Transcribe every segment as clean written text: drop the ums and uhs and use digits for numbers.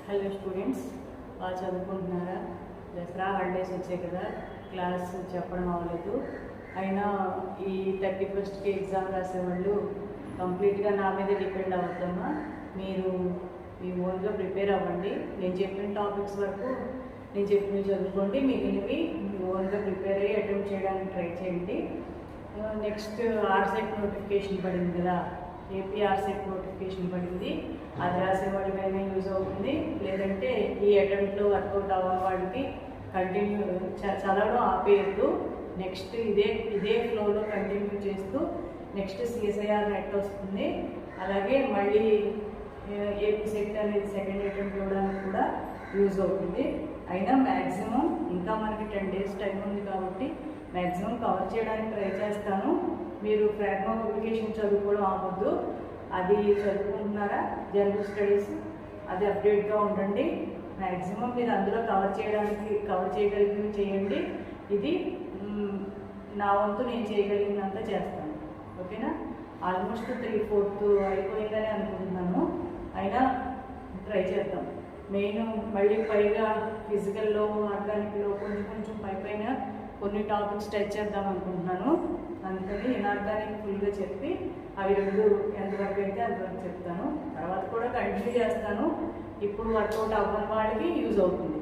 Hello students, బాగా చదువుకుంటున్నారా? Dasara holidays వచ్చాయి కదా, క్లాస్ చెప్పడం అవ్వలేదు. అయినా ఈ 31st ఎగ్జామ్ రాసేవాళ్ళు కంప్లీట్గా నా మీద డిపెండ్ అవుతామా. మీరు మీ ఓన్గా ప్రిపేర్ అవ్వండి. నేను చెప్పిన టాపిక్స్ వరకు నేను చెప్పినవి చదువుకోండి, మిగిలినవి మీ ఓన్గా ప్రిపేర్ అయ్యి అటెంప్ట్ చేయడానికి ట్రై చేయండి. నెక్స్ట్ ఆర్సెట్ నోటిఫికేషన్ పడింది కదా, ఏపీ ఆర్సెట్ నోటిఫికేషన్ పడింది. అది రాసే వాళ్ళకైనా యూజ్ అవుతుంది, లేదంటే ఈ అటెంప్ట్లో వర్కౌట్ అవ్వని వాళ్ళకి కంటిన్యూ చదవడం ఆపేయద్దు. నెక్స్ట్ ఇదే ఫ్లోలో కంటిన్యూ చేస్తూ నెక్స్ట్ సిఎస్ఐఆర్ నెట్ వస్తుంది. అలాగే మళ్ళీ ఏపీ సెట్ అనేది సెకండ్ అటెంప్ట్ ఇవ్వడానికి కూడా యూజ్ అవుతుంది. అయినా మ్యాక్సిమం ఇంకా మనకి 10 days టైం ఉంది కాబట్టి మ్యాక్సిమం కవర్ చేయడానికి ట్రై చేస్తాను. మీరు ఫ్రాగ్మా పబ్లికేషన్ చదువుకోవడం ఆపొద్దు. అది చదువుకుంటున్నారా? జనరల్ స్టడీస్ అది అప్డేట్గా ఉండండి. మ్యాక్సిమం మీరు అందులో కవర్ చేయగలిగినవి చేయండి. ఇది నా వంతు నేను చేయగలిగినంత చేస్తాను. ఓకేనా? ఆల్మోస్ట్ 3/4 అయిపోయిందని అనుకుంటున్నాను. అయినా ట్రై చేద్దాం. మెయిన్ మళ్ళీ పైగా ఫిజికల్లో ఆర్గానిక్లో కొంచెం పైన కొన్ని టాపిక్స్ టచ్ చేద్దాం అనుకుంటున్నాను. అందుకని ఇన్ఆర్గానిక్ ఫుల్గా చెప్పి అవి రెండు ఎంతవరకు అయితే అంతవరకు చెప్తాను. తర్వాత కూడా కంటిన్యూ చేస్తాను. ఇప్పుడు వర్కౌట్ అవ్వని వాళ్ళకి యూజ్ అవుతుంది.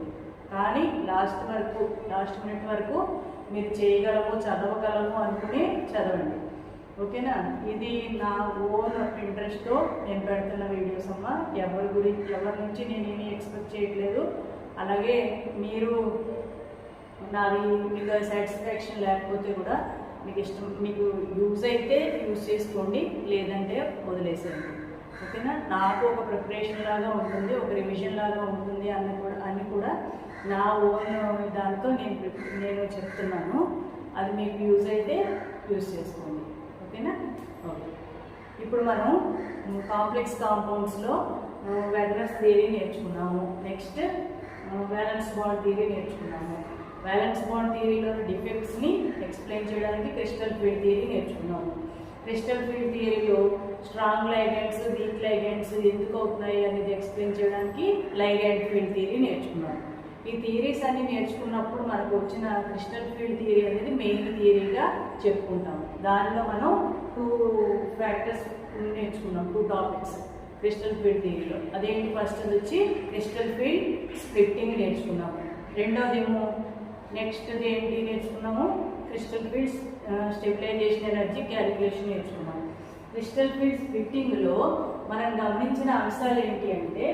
కానీ లాస్ట్ మినిట్ వరకు మీరు చేయగలము, చదవగలము అనుకుని చదవండి. ఓకేనా? ఇది నా ఓన్ ఇంట్రెస్ట్తో నేను పెడుతున్న వీడియోస్ అమ్మ. ఎవరి నుంచి నేనేమీ ఎక్స్పెక్ట్ చేయట్లేదు. అలాగే మీరు నాది మీకు సాటిస్ఫాక్షన్ లేకపోతే కూడా మీకు ఇష్టం, మీకు యూజ్ అయితే యూజ్ చేసుకోండి, లేదంటే వదిలేసేయండి. ఓకేనా? నాకు ఒక ప్రిపరేషన్ లాగా ఉంటుంది, ఒక రివిజన్ లాగా ఉంటుంది అని కూడా నా ఓన్ దాంతో నేను చెప్తున్నాను. అది మీకు యూజ్ అయితే యూజ్ చేసుకోండి. ఓకేనా? ఓకే. ఇప్పుడు మనం కాంప్లెక్స్ కాంపౌండ్స్లో వెగనర్స్ థియరీ నేర్చుకున్నాము. నెక్స్ట్ వ్యాలెన్స్ బాండ్ థియరీ నేర్చుకున్నాము. వ్యాలెన్స్ బాండ్ థియరీలో డిఫెక్ట్స్ని ఎక్స్ప్లెయిన్ చేయడానికి క్రిస్టల్ ఫీల్డ్ థియరీ నేర్చుకున్నాము. క్రిస్టల్ ఫీల్డ్ థియరీలో స్ట్రాంగ్ లైగెండ్స్, వీక్ లైగెండ్స్ ఎందుకు అవుతున్నాయి అనేది ఎక్స్ప్లెయిన్ చేయడానికి లైగెండ్ ఫీల్డ్ థియరీ నేర్చుకున్నాము. ఈ థియరీస్ అన్ని నేర్చుకున్నప్పుడు మనకు వచ్చిన క్రిస్టల్ ఫీల్డ్ థియరీ అనేది మెయిన్ థియరీగా చెప్పుకుంటాము. దానిలో మనం 2 ఫ్యాక్టర్స్ నేర్చుకున్నాం, 2 టాపిక్స్ క్రిస్టల్ ఫీల్డ్ థియరీలో. అదేంటి? ఫస్ట్ వచ్చి క్రిస్టల్ ఫీల్డ్ స్ప్లిట్టింగ్ నేర్చుకున్నాము. రెండోదేమో నెక్స్ట్ ఏంటి నేర్చుకున్నాము? Crystal field stabilisation energy calculation నేర్చుకున్నాము. క్రిస్టల్ ఫీల్డ్ స్ప్లిట్టింగ్లో మనం గమనించిన అంశాలు ఏంటి అంటే,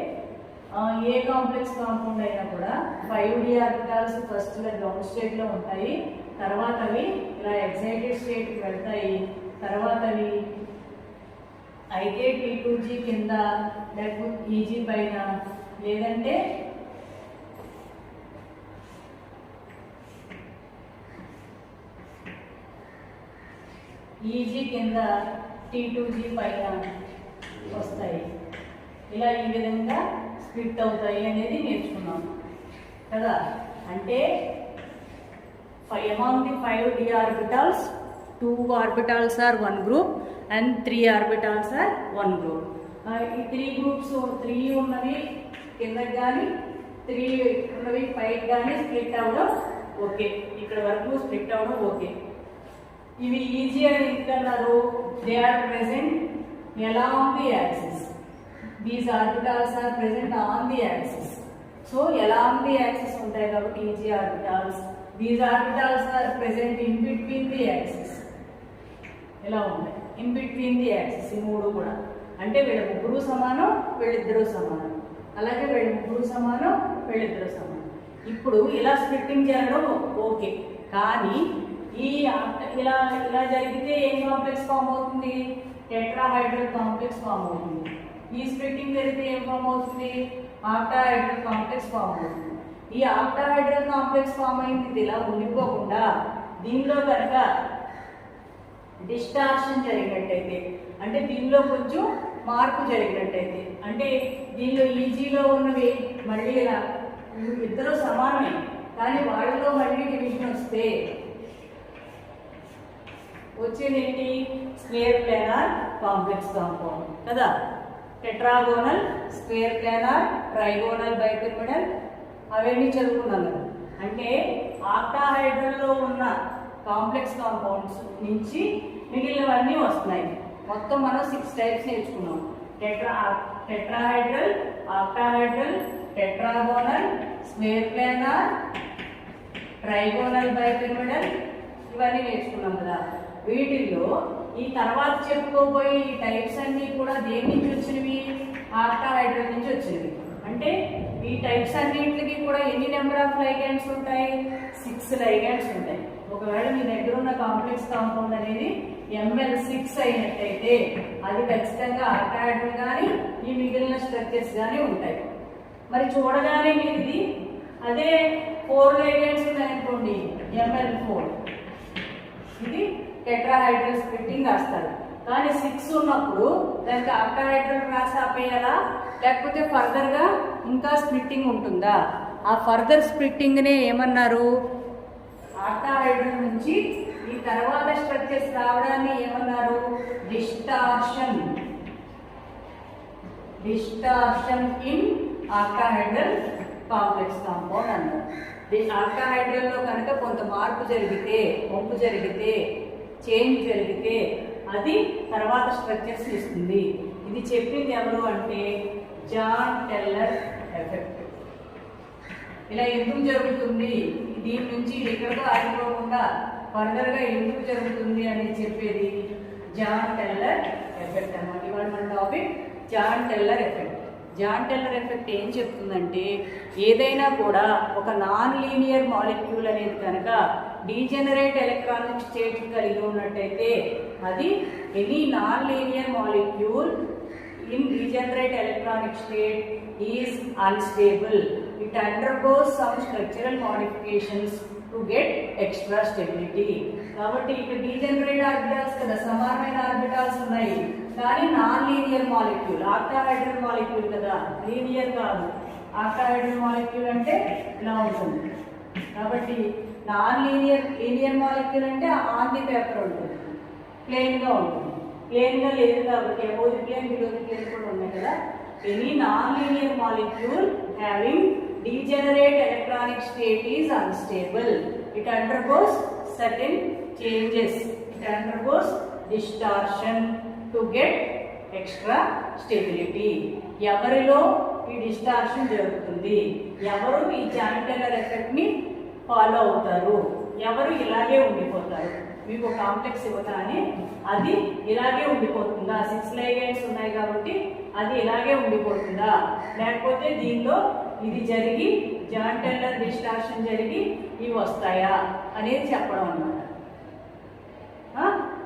ఏ కాంప్లెక్స్ కాంపౌండ్ అయినా కూడా 5d ఆర్బిటాల్స్ ఫస్ట్ ఇలా గ్రౌండ్ స్టేట్లో ఉంటాయి. తర్వాత అవి ఇలా ఎక్సైటెడ్ స్టేట్కి వెళ్తాయి. తర్వాత అవి అయితే T2g కింద, లేకపోతే EG పైన, లేదంటే EG కింద T2g పైన వస్తాయి. ఇలా ఈ విధంగా స్ప్లిట్ అవుతాయి అనేది నేర్చుకున్నాం కదా. అంటే among the 5d orbitals 2 orbitals are one group and 3 orbitals are one group. ఈ 3 groups 3 ఉన్నవి కిందకి కానీ 3 ఉన్నవి పైకి కానీ స్ప్లిట్ అవ్వడం ఓకే. ఇక్కడ వరకు స్ప్లిట్ అవ్వడం ఓకే. ఇవి ఈజీ అని ఎందుకన్నారు? They are present along the axis. These orbitals are present on the axis. So along the axis ఉంటాయి కాబట్టి EG orbitals. These orbitals are present in between the axis. ఎలా ఉంటాయి? In between the axis. ఈ మూడు కూడా అంటే వీళ్ళ ముగ్గురు సమానం, వీళ్ళిద్దరూ సమానం. అలాగే వీళ్ళ ముగ్గురు సమానం, వీళ్ళిద్దరూ సమానం. ఇప్పుడు ఇలా స్ప్లిట్టింగ్ జరగడం ఓకే. కానీ ఇలా జరిగితే ఏం కాంప్లెక్స్ ఫామ్ అవుతుంది? టెట్రాహైడ్రల్ కాంప్లెక్స్ ఫామ్ అవుతుంది. ఈ స్ప్లిట్టింగ్ జరిగితే ఏం ఫామ్ అవుతుంది? ఆక్టాహైడ్రల్ కాంప్లెక్స్ ఫామ్ అవుతుంది. ఈ ఆక్టాహైడ్రల్ కాంప్లెక్స్ ఫామ్ అయింది. ఇలా ఉండిపోకుండా దీనిలో కనుక డిస్టార్షన్ జరిగినట్టయితే, అంటే దీనిలో కొంచెం మార్పు జరిగినట్టయితే, అంటే దీనిలో ఈజీలో ఉన్నవి మళ్ళీ ఇలా ఇద్దరు సమానమే, కానీ వాళ్ళలో మళ్ళీ డివిజన్ వస్తే వచ్చేది ఏంటి? స్క్వేర్ ప్లానార్ కాంప్లెక్స్ కాంపౌండ్ కదా. Tetragonal, square planar, trigonal, bipyramidal అవన్నీ చదువుకున్నాం కదా. అంటే ఆక్టాహైడ్రల్లో ఉన్న కాంప్లెక్స్ కాంపౌండ్స్ నుంచి మిగిలినవన్నీ వస్తున్నాయి. మొత్తం మనం 6 టైప్స్ నేర్చుకున్నాం. Tetrahedral, octahedral, tetragonal, square planar, trigonal, bipyramidal ఇవన్నీ నేర్చుకున్నాం కదా. వీటిల్లో ఈ తర్వాత చెప్పుకోబోయే ఈ టైప్స్ అన్నీ కూడా దేని నుంచి వచ్చినవి? ఆక్టాహైడ్రల్ నుంచి వచ్చినవి. అంటే ఈ టైప్స్ అన్నింటికి కూడా ఎన్ని నెంబర్ ఆఫ్ లైగెండ్స్ ఉంటాయి? 6 లైగెండ్స్ ఉంటాయి. ఒకవేళ మీ దగ్గర ఉన్న కాంప్లెక్స్ కాంపౌండ్ అనేది ML6 అయినట్టయితే అది ఖచ్చితంగా ఆక్టాహైడ్రల్ కానీ ఈ మిగిలిన స్ట్రక్చర్స్ కానీ ఉంటాయి. మరి చూడగానే మీరు ఇది అదే 4 లైగెండ్స్ ఉన్నాయనుకోండి, ML4 ఇది టెట్రాహైడ్రల్ స్ప్లిట్టింగ్ రాస్తారు. కానీ 6 ఉన్నప్పుడు దానికి ఆక్టాహైడ్రల్ రాసి ఆపేయాలా, లేకపోతే ఫర్దర్గా ఇంకా స్ప్లిట్టింగ్ ఉంటుందా? ఆ ఫర్దర్ స్ప్లిట్టింగ్నే ఏమన్నారు? ఆక్టాహైడ్రల్ నుంచి ఈ తర్వాత స్ట్రక్చర్స్ రావడాన్ని ఏమన్నారు? Distortion. Distortion in octahedral complex compound అన్నారు. ఆక్టాహైడ్రల్లో కనుక కొంత మార్పు జరిగితే, వంపు జరిగితే, చేంజ్ జరిగితే అది తర్వాత స్ట్రక్చర్స్ ఇస్తుంది. ఇది చెప్పింది ఎవరు అంటే జాన్ టెల్లర్ ఎఫెక్ట్. ఇలా ఎందుకు జరుగుతుంది, దీని నుంచి ఎక్కడికో ఆగిపోకుండా ఫర్దర్గా ఎందుకు జరుగుతుంది అని చెప్పేది జాన్ టెల్లర్ ఎఫెక్ట్ అన్నమాట. ఇవాళ మన topic Jahn Teller effect. Jahn Teller effect ఏం చెప్తుందంటే ఏదైనా కూడా ఒక నాన్ లీనియర్ మాలిక్యూల్ అనేది కనుక డీజెనరేట్ ఎలక్ట్రానిక్ స్టేట్ కలిగి ఉన్నట్టయితే అది any non linear molecule in degenerate electronic state is unstable. It undergoes some structural modifications to get extra stability. కాబట్టి ఇక్కడ డీజెనరేట్ ఆర్బిటాల్స్ కదా, సమానమైన ఆర్బిటాల్స్ ఉన్నాయి, కానీ non linear molecule. Octahedral molecule కదా, లీనియర్ కాదు. ఆక్టాహైడ్రల్ మాలిక్యూల్ అంటే ఇలా ఉంటుంది. కాబట్టి నాన్ లీనియర్ మాలిక్యూల్ అంటే ఆన్ ది పేపర్ ఉంటుంది, ప్లెయిన్గా ఉంటుంది. ప్లేన్గా లేదు కాబట్టి above the plane, below the plane కూడా ఉన్నాయి కదా. Any non linear molecule having degenerate electronic state is unstable. It undergoes certain changes. It undergoes distortion to get extra stability. ఎవరిలో ఈ డిస్టార్షన్ జరుగుతుంది? ఎవరు ఈ జాన్ టెల్లర్ ఎఫెక్ట్ని ఫాలో అవుతారు? ఎవరు ఇలాగే ఉండిపోతారు? మీకు కాంప్లెక్స్ ఇవ్వగానే అది ఇలాగే ఉండిపోతుందా? 6 లైగెండ్స్ ఉన్నాయి కాబట్టి అది ఇలాగే ఉండిపోతుందా, లేకపోతే దీనిలో ఇది జరిగి జాన్ టెల్లర్ డిస్టార్షన్ జరిగి ఇవి వస్తాయా అనేది చెప్పడం అన్నమాట.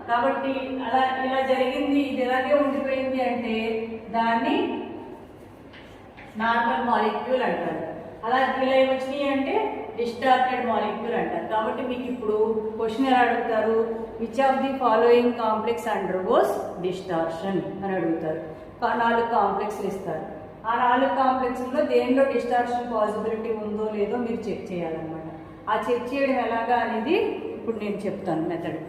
కాబట్టి అలా ఇలా జరిగింది, ఇది ఇలాగే ఉండిపోయింది అంటే దాన్ని నార్మల్ మాలిక్యూల్ అంటారు. అలా ఇలా వచ్చినాయి అంటే డిస్టార్టెడ్ మాలిక్యూల్ అంటారు. కాబట్టి మీకు ఇప్పుడు క్వశ్చన్ ఎలా అడుగుతారు? Which of the following complex undergoes distortion అని అడుగుతారు. 4 కాంప్లెక్స్లు ఇస్తారు. ఆ 4 కాంప్లెక్స్లో దేనిలో డిస్టార్షన్ పాసిబిలిటీ ఉందో లేదో మీరు చెక్ చేయాలన్నమాట. ఆ చెక్ చేయడం ఎలాగా అనేది ఇప్పుడు నేను చెప్తాను మెథడ్.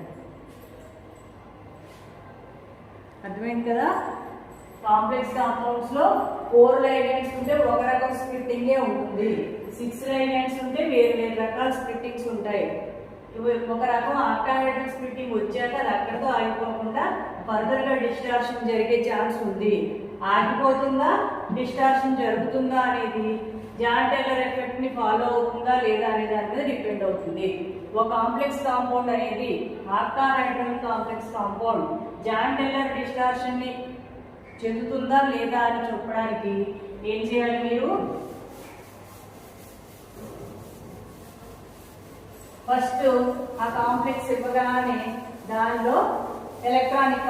అర్థమైంది కదా? కాంప్లెక్స్ కాంపౌండ్స్లో 4 లైగెండ్స్ ఉంటే ఒక రకం స్ప్లిట్టింగే ఉంటుంది. 6 లైగెండ్స్ ఉంటే వేరు వేరు రకాల స్ప్లిట్టింగ్స్ ఉంటాయి. ఒక రకం ఆక్టాహైడ్రల్ స్ప్లిట్టింగ్ వచ్చాక అది అక్కడితో ఆగిపోకుండా ఫర్దర్గా డిస్టార్షన్ జరిగే ఛాన్స్ ఉంది. ఆగిపోతుందా, డిస్టార్షన్ జరుగుతుందా అనేది జాన్ టెల్లర్ ఎఫెక్ట్ని ఫాలో అవుతుందా లేదా అనే దాని మీద డిపెండ్ అవుతుంది. ఒక కాంప్లెక్స్ కాంపౌండ్ అనేది octahedral complex compound Jahn Teller డిస్టార్షన్ని చెందుతుందా లేదా అని చెప్పడానికి ఏం చేయాలి? మీరు ఫస్ట్ ఆ కాంప్లెక్స్ ఇవ్వగానే దానిలో ఎలక్ట్రానిక్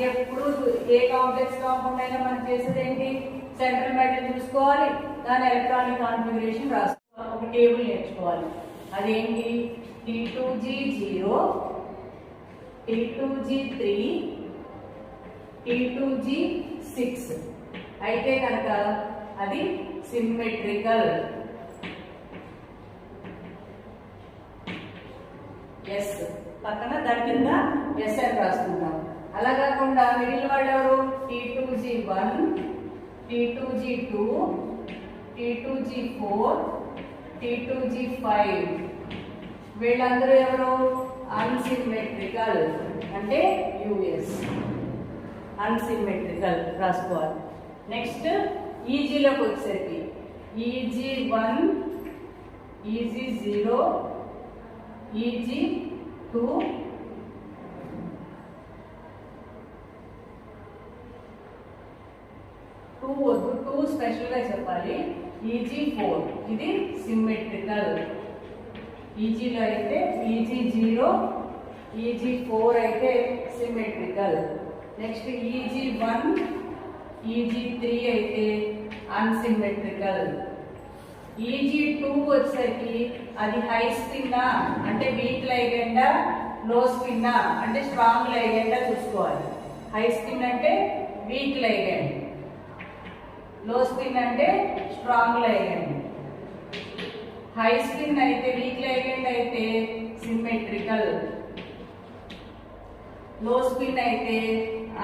ఎప్పుడు ఏ కాంప్లెక్స్ కాంపౌండ్ అయినా మనం చేసేది ఏంటి? సెంట్రల్ మెటల్ చూసుకోవాలి, దాని ఎలక్ట్రానిక్ కాన్ఫిగరేషన్ రాసుకోవాలి, ఒక టేబుల్ నేర్చుకోవాలి. అదేంటి? T2G0, T2G3, T2G6 అయితే కనుక అది సిమ్మెట్రికల్. ఎస్ పక్కన దాని కింద ఎస్ అని రాసుకుంటాం. అలా కాకుండా మిడిల్ వాళ్ళు ఎవరు? T2G1, T2G2, T2G4, T2G5 వీళ్ళందరూ ఎవరు అన్సిమెట్రికల్ అంటే యూఎస్ అన్సిమెట్రికల్ రాసుకోవాలి. నెక్స్ట్ ఈజీలోకి వచ్చేసరికి EG1, EG0, EG2, వద్దు 2 స్పెషల్గా చెప్పాలి. EG4 ఇది సిమెట్రికల్. ఈజీలో అయితే EG0, EG4 అయితే సిమెట్రికల్. నెక్స్ట్ EG1, EG3 అయితే అన్సిమెట్రికల్. EG2 వచ్చేసరికి అది హై స్పిన్నా అంటే వీక్ లైగెండా, లో స్పిన్నా అంటే స్ట్రాంగ్ లైగెండా చూసుకోవాలి. హై స్పిన్ అంటే వీక్ లైగెండ్, లో స్పిన్ అంటే స్ట్రాంగ్ లైగెండ్. హై స్పిన్ అయితే వీక్ లైగెండ్ అయితే సిమెట్రికల్, లో స్పిన్ అయితే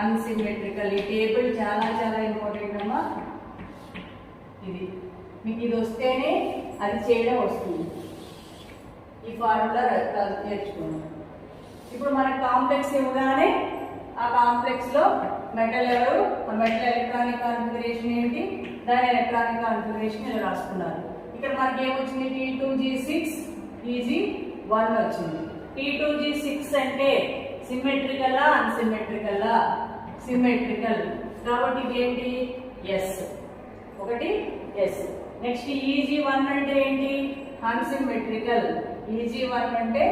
అన్సిమెట్రికల్. ఈ టేబుల్ చాలా చాలా ఇంపార్టెంట్ అమ్మా. ఇది మీకు ఇది వస్తేనే అది చేయడం వస్తుంది. ఈ ఫార్ములా నేర్చుకున్నాం. ఇప్పుడు మనకు కాంప్లెక్స్ ఇవ్వగానే ఆ కాంప్లెక్స్ లో మెటల్ ఎవరు, మెటల్ ఎలక్ట్రానిక్ కాన్ఫిగరేషన్ ఏంటి, దాని ఎలక్ట్రానిక్ కాన్ఫిగరేషన్ ఇలా రాసుకున్నారు. ఇక్కడ మనకి ఏమొచ్చింది T2G6, EG1 వచ్చింది. T2G6 అంటే సిమెట్రికల్ అన్సిమెట్రికల్? సిమెట్రికల్. కాబట్టి ఇదేంటి ఎస్, ఒకటి ఎస్. నెక్స్ట్ EG1 అంటే ఏంటి అన్సిమెట్రికల్. EG1 అంటే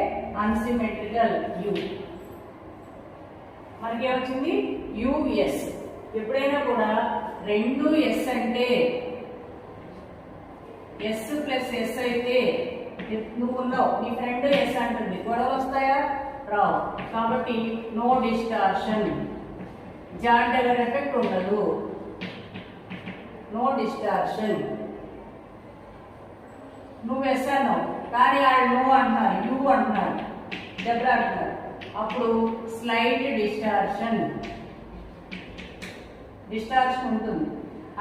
అన్సిమెట్రికల్ యు. మనకి ఏమొచ్చింది యుఎస్. ఎప్పుడైనా కూడా రెండు ఎస్ అంటే ఎస్ ప్లస్ ఎస్ అయితే నువ్వు ఉన్నావు, నీ ఫ్రెండ్ ఎస్ అంటుంది, గొడవ వస్తాయా? రావు. కాబట్టి no distortion, Jahn Teller effect ఉండదు, నో డిస్టార్షన్. నువ్వు ఎస్ అన్నావు కానీ వాళ్ళు నో అంటున్నారు, యూ అంటున్నారు, దెబ్బలాడుతున్నారు, అప్పుడు స్లైట్ డిస్టార్షన్ ఉంటుంది.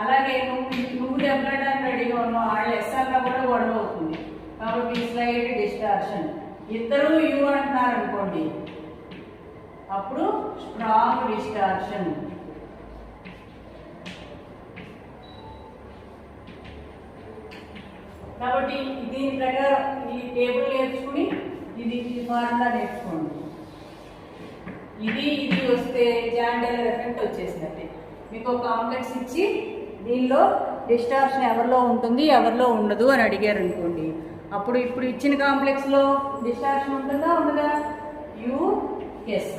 అలాగే నువ్వు దెబ్బలాడడానికి రెడీగా ఉన్నావు, వాళ్ళు ఎస్ అన్నా కూడా గొడవ అవుతుంది. కాబట్టి స్లైట్ డిస్టార్షన్. ఇద్దరు యూ అంటున్నారు అనుకోండి, అప్పుడు స్ట్రాంగ్ డిస్టార్షన్. కాబట్టి దీని ప్రకారం ఈ టేబుల్ నేర్చుకుని ఇది ఫార్ములా నేర్చుకోండి. ఇది వస్తే జాన్ టైలర్ ఎఫెక్ట్ వచ్చేసినట్టే. మీకు ఒక కాంప్లెక్స్ ఇచ్చి దీనిలో డిస్టార్షన్ ఎవరిలో ఉంటుంది ఎవరిలో ఉండదు అని అడిగారు అనుకోండి, అప్పుడు ఇప్పుడు ఇచ్చిన కాంప్లెక్స్లో డిస్టార్షన్ ఉంటుందా ఉండదా? యుఎస్.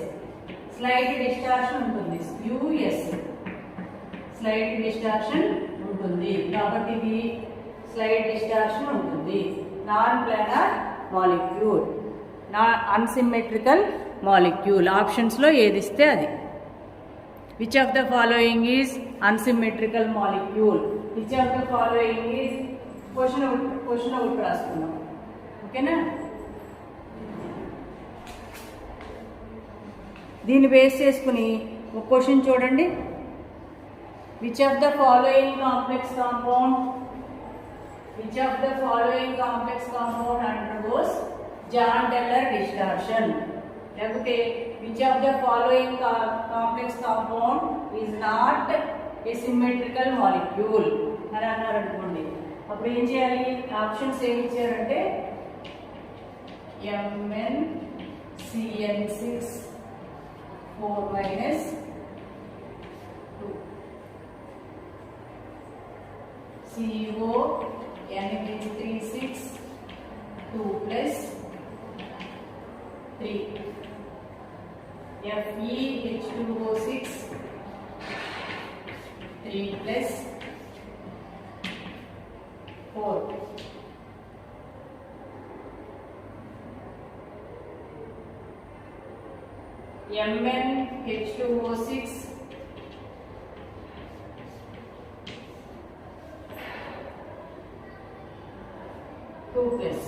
స్లైట్ డిస్టార్షన్ ఉంటుంది, యుఎస్. స్లైట్ డిస్టార్షన్ ఉంటుంది. కాబట్టి ఇది స్లైట్ డిస్టార్షన్ ఉంటుంది. Non planar molecule, unsymmetrical molecule. ఆప్షన్స్లో ఏది ఇస్తే అది. Which of the following is unsymmetrical molecule? Which of the following is question ఒకటి రాసుకున్నాం. ఓకేనా? దీన్ని బేస్ చేసుకుని ఒక క్వశ్చన్ చూడండి. Which of the following complex compound undergoes Jahn Teller distortion? లేకపోతే which of the following complex compound is not a symmetrical molecule అని అన్నారు అనుకోండి, అప్పుడు ఏం చేయాలి? ఆప్షన్స్ ఏమి ఇచ్చారంటే MnCN6 4 2 CO NH36 2 plus 3 FeH2O6 3 plus 4 MnH2O6 2+.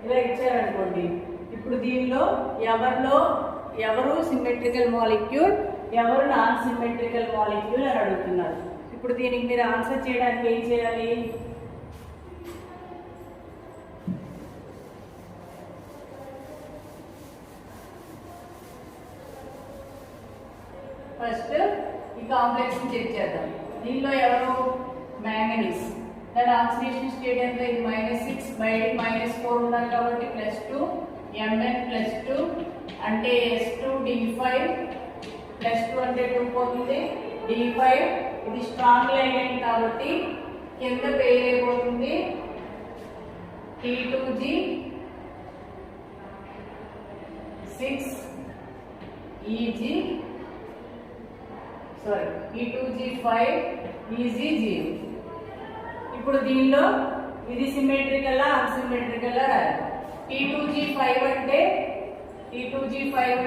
ఇలా ఇచ్చారనుకోండి, ఇప్పుడు దీనిలో ఎవరిలో ఎవరు సిమెట్రికల్ మాలిక్యూల్, ఎవరు నాన్ సిమెట్రికల్ మాలిక్యూల్ అని అడుగుతున్నారు. ఇప్పుడు దీనికి మీరు ఆన్సర్ చేయడానికి ఏం చేయాలి? ఫస్ట్ ఈ కాంప్లెక్స్ చెక్ చేద్దాం. దీనిలో ఎవరు? మ్యాంగనీస్. దాని ఆక్సిడేషన్ స్టేట్ ఎంత? ఇది -6 బయటికి -4 ఉన్నారు కాబట్టి +2 Mn+2 అంటే S2D5 +2 అంటే 2 పోతుంది D5. ఇది స్ట్రాంగ్ లైగెండ్ కాబట్టి కింద పేర్ అయిపోతుంది E2G5 EG0. ఇప్పుడు దీనిలో ఇది సిమెట్రికల్ అన్సిమెట్రికల్ రాయాలి. T2G5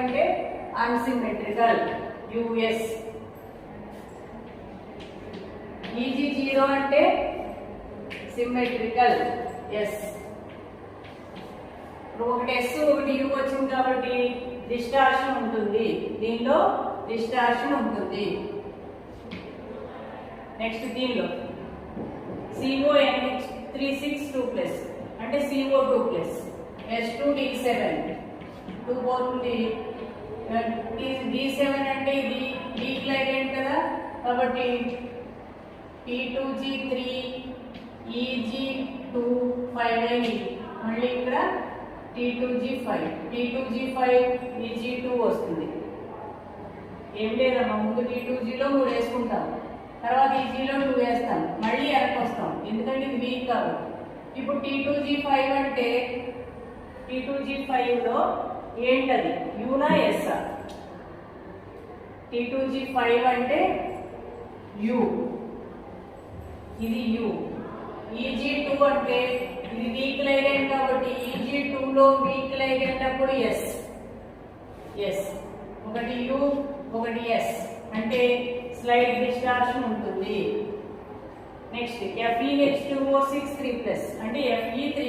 అంటే అన్సిమెట్రికల్ US. EG0 అంటే సిమెట్రికల్ S. ఒకటి S ఒకటి U వచ్చింది కాబట్టి డిస్టార్షన్ ఉంటుంది, దీనిలో డిస్టార్షన్ ఉంటుంది. నెక్స్ట్ దీనిలో CONH362+ అంటే CO2+, S2D7 2 పోతుంది. D7 అంటే ఇది వీక్ లైగెండ్ కదా కాబట్టి T2G3 EG2 5 మళ్ళీ ఇక్కడ T2G5 EG2 వస్తుంది. ఏం లేదమ్మా, ముందు T2Gలో 3 వేసుకుంటాం, తర్వాత EGలో 2 వేస్తాం, మళ్ళీ వెనక్కి వస్తాం ఎందుకంటే ఇది వీక్ కాబట్టి. ఇప్పుడు T2G5 అంటే T2G5లో ఏంటది? యూనా ఎస్ఆ? T2G5 అంటే U, ఇది U. EG2 అంటే ఇది వీక్ లైగెండ్ కాబట్టి EG2లో వీక్ లైగెండ్ అప్పుడు S. ఒకటి U ఒకటి S అంటే స్లైడ్ డిస్టార్షన్ ఉంటుంది. నెక్స్ట్ FeH2O6 3+ అంటే Fe3+.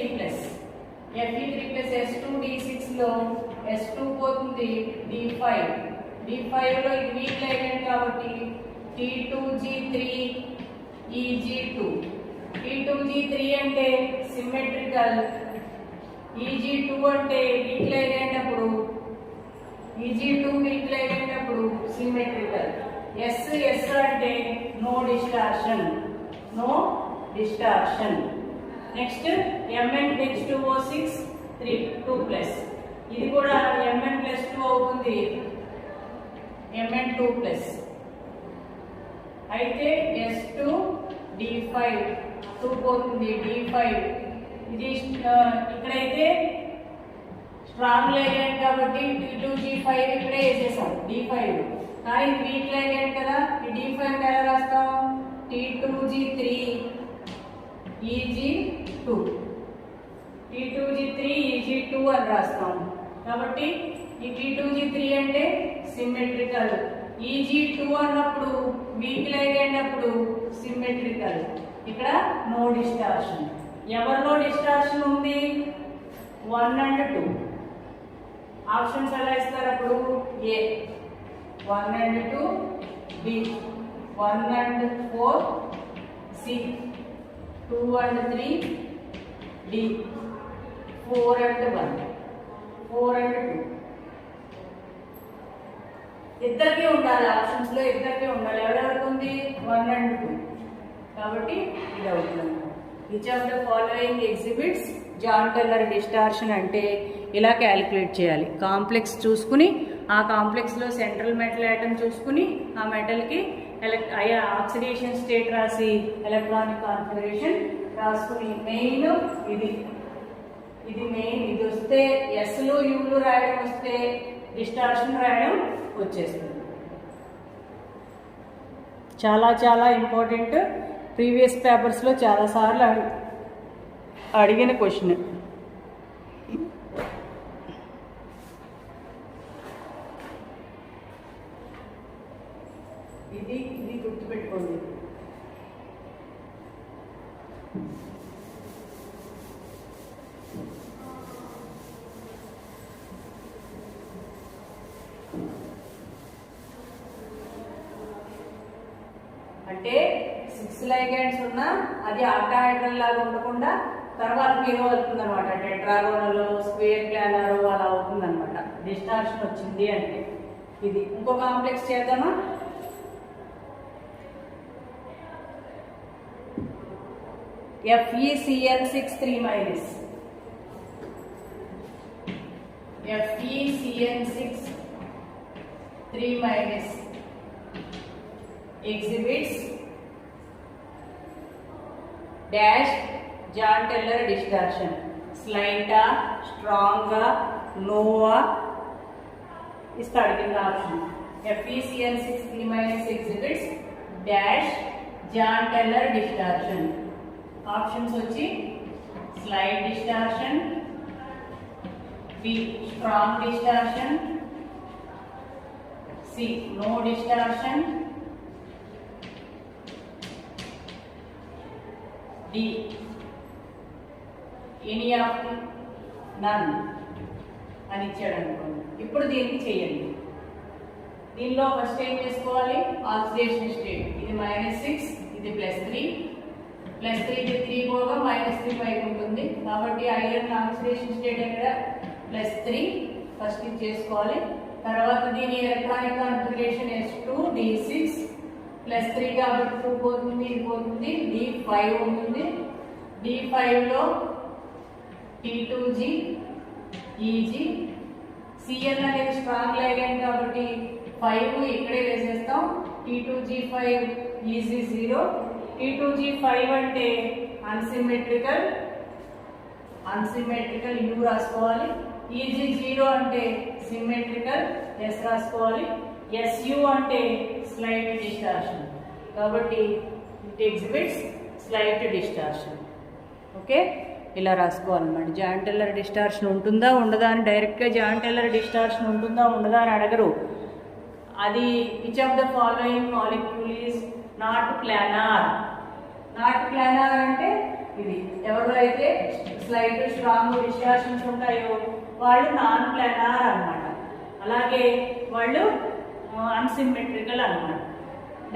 S2D6లో S2 పోతుంది D5. D5లో ఇది వీక్ లైగెండ్ కాబట్టి T2G3 EG2. T2G3 అంటే సిమెట్రికల్, EG2 అంటే వీక్ లైగెండ్ అప్పుడు EG2 వీక్ లైగెండ్ అప్పుడు సిమెట్రికల్. S అంటే నో డిస్టార్షన్. Next MnH2O6 2+. ఇది కూడా Mn+2 అవుతుంది, Mn2+. అయితే S2D5 2 పోతుంది D5. ఇది ఇక్కడైతే స్ట్రాంగ్ లైగెండ్ కాబట్టి T2G5 ఇక్కడే వేసేసాం D5. కానీ ఇది వీక్ లైగెండ్ కదా, ఈ D5 ఎలా రాస్తాం? T2G3 EG2 అని రాస్తాం. కాబట్టి ఈ T2G3 అంటే సిమెట్రికల్, EG2 అన్నప్పుడు వీక్ లైగెండ్ అప్పుడు సిమెట్రికల్. ఇక్కడ నో డిస్టార్షన్. ఎవరిలో డిస్టార్షన్ ఉంది? 1 and 2. ఆప్షన్స్ ఎలా ఇస్తారు అప్పుడు? A 1 and 2, B 1 and 4, C 2 and 3, D 4 and 1, 4 and 2. ఇద్దరికీ ఉండాలి, ఆప్షన్స్ లో ఇద్దరికీ ఉండాలి. ఎవరెవరికి ఉంది? 1 and 2. కాబట్టి ఇది అవుతుంది. Which of the following exhibits Jahn Teller distortion అంటే ఇలా క్యాలిక్యులేట్ చేయాలి. కాంప్లెక్స్ చూసుకుని ఆ కాంప్లెక్స్లో సెంట్రల్ మెటల్ యాటమ్ చూసుకుని ఆ మెటల్కి ఆక్సిడేషన్ స్టేట్ రాసి ఎలక్ట్రానిక్ కాన్ఫిగరేషన్ రాసుకుని మెయిన్ ఇది మెయిన్. ఇది వస్తే ఎస్లు యూలు రాయడం వస్తే డిస్టార్షన్ రాయడం వచ్చేస్తుంది. చాలా ఇంపార్టెంట్. ప్రీవియస్ పేపర్స్లో చాలాసార్లు అడిగిన క్వశ్చన్. ఇది గుర్తుపెట్టుకోండి. అంటే 6 లైగెండ్స్ ఉన్నా అది ఆక్టాహెడ్రల్ లాగా ఉండకుండా తర్వాత మీరు అవుతుంది అనమాట, టెట్రాగోనల్, స్క్వేర్ ప్లానర్ అలా అవుతుంది అనమాట. డిస్టార్షన్ వచ్చింది అంటే ఇది. ఇంకో కాంప్లెక్స్ చేద్దామా? FeCl6 3 FeCl6 3 exhibits dash Jahn-Teller distortion. Slight, strong, nova ఇస్తాడు కింద option. FeCl6 3 exhibits dash Jahn-Teller distortion. Options వచ్చి slight distortion, B strong distortion, C no distortion, D any of none అని ఇచ్చాడు అనుకోండి. ఇప్పుడు దీన్ని చేయండి. దీనిలో ఫస్ట్ ఏం చేసుకోవాలి? Oxidation state. ఇది -6, ఇది +3, +3కి 3 పోగా -3 పైకి ఉంటుంది. కాబట్టి ఐరన్ ఆక్సిడేషన్ స్టేట్ ఎక్కడ? +3. ఫస్ట్ ఇది చేసుకోవాలి. తర్వాత దీని ఎలక్ట్రానిక్ కాన్ఫిగరేషన్ S2D6, +3 కాబట్టి 2 పోతుంది, ఇది పోతుంది, D5 ఉంటుంది. D5లో T2G, EG, Cl అనేది స్ట్రాంగ్ లైగెండ్ కాబట్టి 5 ఇక్కడే వేసేస్తాం. T2G5, EG0. T2G5 అంటే అన్సిమెట్రికల్ U రాసుకోవాలి. EG0 అంటే సిమెట్రికల్ S రాసుకోవాలి. SU అంటే స్లైట్ డిస్టార్షన్. కాబట్టి it exhibits slight distortion. Okay, ఇలా రాసుకోవాలన్నమాట. జాన్-టెల్లర్ డిస్టార్షన్ ఉంటుందా ఉండదా అని డైరెక్ట్గా జాన్-టెల్లర్ డిస్టార్షన్ ఉంటుందా ఉండదా అని అడగరు. అది which of the following molecule is not planar. Not planar అంటే ఇది. ఎవరు అయితే స్లైట్ స్ట్రాంగ్ డిస్టార్షన్స్ ఉంటాయో వాళ్ళు నాన్ ప్లానార్ అన్నమాట. అలాగే వాళ్ళు అన్సిమెట్రికల్ అన్నమాట.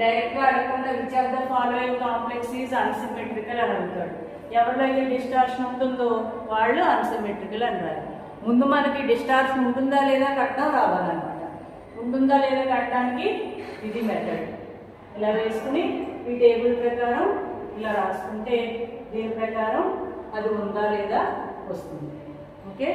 డైరెక్ట్గా అడగకుండా which of the following complex is unsymmetrical అని అడుగుతాడు. ఎవరిలో అయితే డిస్టార్షన్ ఉంటుందో వాళ్ళు అన్సిమెట్రికల్ అని రాయాలి. ముందు మనకి డిస్టార్షన్ ఉంటుందా లేదా కట్టడం రావాలన్నమాట. ఉంటుందా లేదా కట్టడానికి ఇది మెథడ్. ఇలా వేసుకుని ఈ టేబుల్ ప్రకారం ఇలా రాసుకుంటే దీని ప్రకారం అది ఉందా లేదా వస్తుంది. ఓకే.